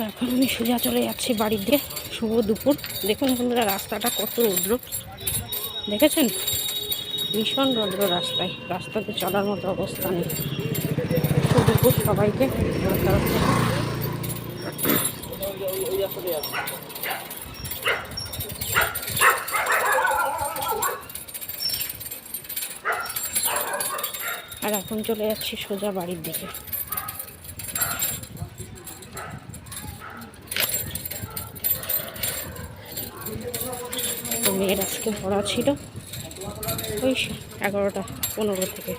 এখন আমি সোজা চলে যাচ্ছি বাড়ির দিকে। শুভ দুপুর। দেখুন বন্ধুরা, রাস্তাটা কত রৌদ্র দেখেছেন, ভীষণ রৌদ্র রাস্তায়, রাস্তাতে চলার মতো অবস্থা নেই। শুভ দুপুর সবাইকে আমার তরফ থেকে। আর এখন চলে যাচ্ছি সোজা বাড়ির দিকে। তো মেয়ের আজকে পড়া ছিল ওই 11টা 15 থেকে।